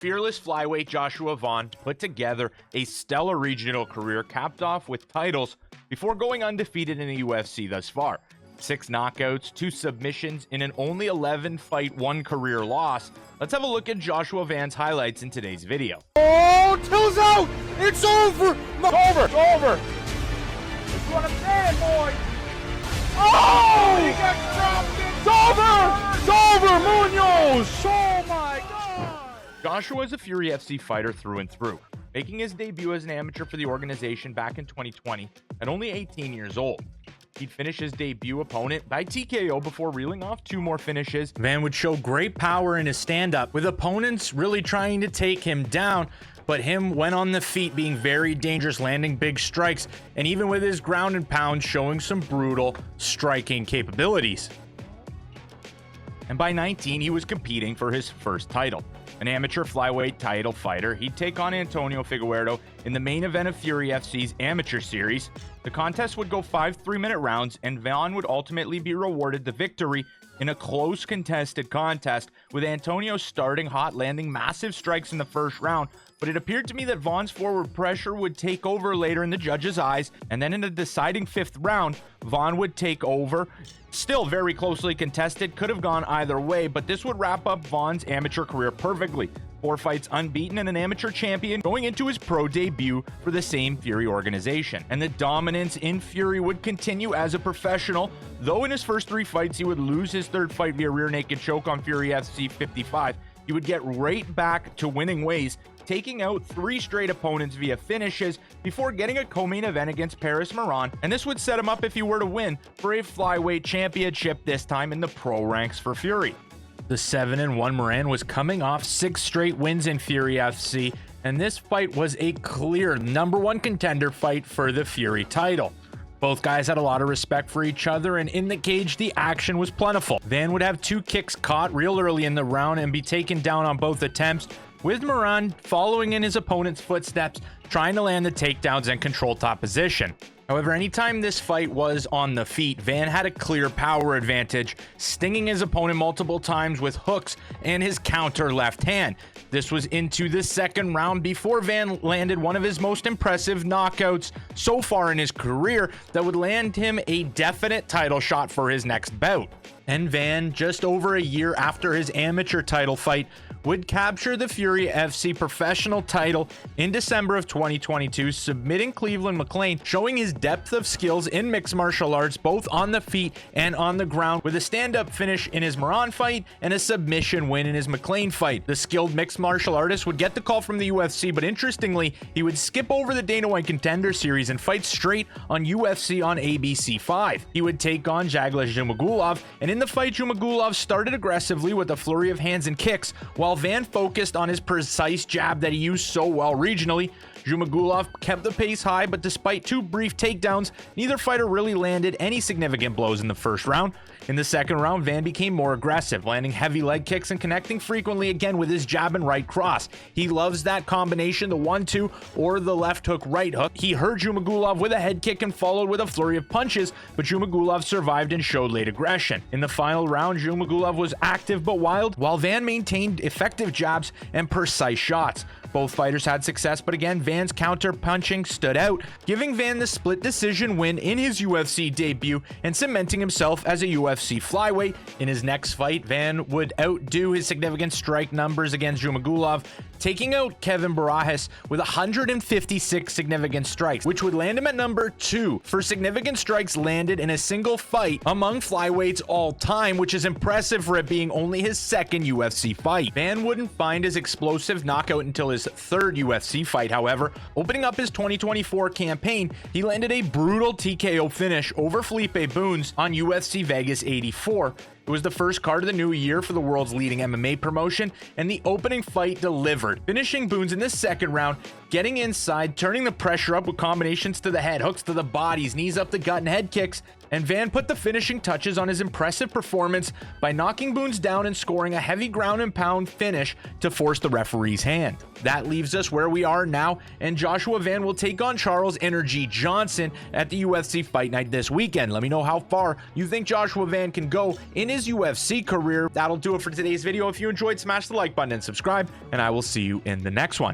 Fearless Flyweight Joshua Vaughn put together a stellar regional career capped off with titles before going undefeated in the UFC thus far. 6 knockouts, 2 submissions in an only 11-fight, 1 career loss. Let's have a look at Joshua Van's highlights in today's video. Oh, Till's out! It's over! It's over! It's over! That's what I'm saying, boy! Oh! He got dropped! It's over! It's over! Munoz! Oh my God! Joshua is a Fury FC fighter through and through, making his debut as an amateur for the organization back in 2020 at only 18 years old. He'd finish his debut opponent by TKO before reeling off 2 more finishes. Van would show great power in his stand-up, with opponents really trying to take him down, but him went on the feet being very dangerous, landing big strikes, and even with his ground and pound showing some brutal striking capabilities. And by 19, he was competing for his first title. An amateur flyweight title fighter, he'd take on Antonio Figueiredo in the main event of Fury FC's amateur series. The contest would go 5 3-minute rounds, and Vaughn would ultimately be rewarded the victory in a close contested contest, with Antonio starting hot, landing massive strikes in the first round. But it appeared to me that Vaughn's forward pressure would take over later in the judges' eyes, and then in the deciding 5th round, Vaughn would take over. Still very closely contested, could have gone either way, but this would wrap up Vaughn's amateur career perfectly. 4 fights unbeaten and an amateur champion going into his pro debut for the same Fury organization. And the dominance in Fury would continue as a professional, though in his first 3 fights he would lose his 3rd fight via rear naked choke on Fury FC 55. He would get right back to winning ways, taking out 3 straight opponents via finishes before getting a co-main event against Paris Moran, and this would set him up, if he were to win, for a flyweight championship, this time in the pro ranks for Fury. The 7-1 Moran was coming off 6 straight wins in Fury FC, and this fight was a clear #1 contender fight for the Fury title. Both guys had a lot of respect for each other, and in the cage, the action was plentiful. Van would have 2 kicks caught real early in the round and be taken down on both attempts, with Moran following in his opponent's footsteps, trying to land the takedowns and control top position. However, anytime this fight was on the feet, Van had a clear power advantage, stinging his opponent multiple times with hooks and his counter left hand. This was into the 2nd round before Van landed one of his most impressive knockouts so far in his career that would land him a definite title shot for his next bout. And Van, just over a year after his amateur title fight, would capture the Fury FC professional title in December of 2022, submitting Cleveland McLean, showing his depth of skills in mixed martial arts, both on the feet and on the ground, with a stand-up finish in his Moran fight and a submission win in his McLean fight. The skilled mixed martial artist would get the call from the UFC, but interestingly, he would skip over the Dana White Contender Series and fight straight on UFC on ABC 5. He would take on Jagla Zhumagulov, and in the fight, Zhumagulov started aggressively with a flurry of hands and kicks, while Van focused on his precise jab that he used so well regionally. Zhumagulov kept the pace high, but despite 2 brief takedowns, neither fighter really landed any significant blows in the first round. In the 2nd round, Van became more aggressive, landing heavy leg kicks and connecting frequently again with his jab and right cross. He loves that combination, the 1-2 or the left hook, right hook. He hurt Zhumagulov with a head kick and followed with a flurry of punches, but Zhumagulov survived and showed late aggression. In the final round, Zhumagulov was active but wild, while Van maintained effective jabs and precise shots. Both fighters had success, but again, Van's counter punching stood out, giving Van the split decision win in his UFC debut and cementing himself as a UFC flyweight. In his next fight, Van would outdo his significant strike numbers against Zhumagulov, taking out Kevin Barajas with 156 significant strikes, which would land him at #2 for significant strikes landed in a single fight among flyweights all time, which is impressive for it being only his 2nd UFC fight. Van wouldn't find his explosive knockout until his 3rd UFC fight, however. Opening up his 2024 campaign, he landed a brutal TKO finish over Felipe Bunes on UFC Vegas 84. It was the first card of the new year for the world's leading MMA promotion, and the opening fight delivered, finishing Bunes in the 2nd round, getting inside, turning the pressure up with combinations to the head, hooks to the bodies, knees up the gut, and head kicks, and Van put the finishing touches on his impressive performance by knocking Boones down and scoring a heavy ground and pound finish to force the referee's hand. That leaves us where we are now, and Joshua Van will take on Charles Energy Johnson at the UFC Fight Night this weekend. Let me know how far you think Joshua Van can go in his UFC career. That'll do it for today's video. If you enjoyed, smash the like button and subscribe, and I will see you in the next one.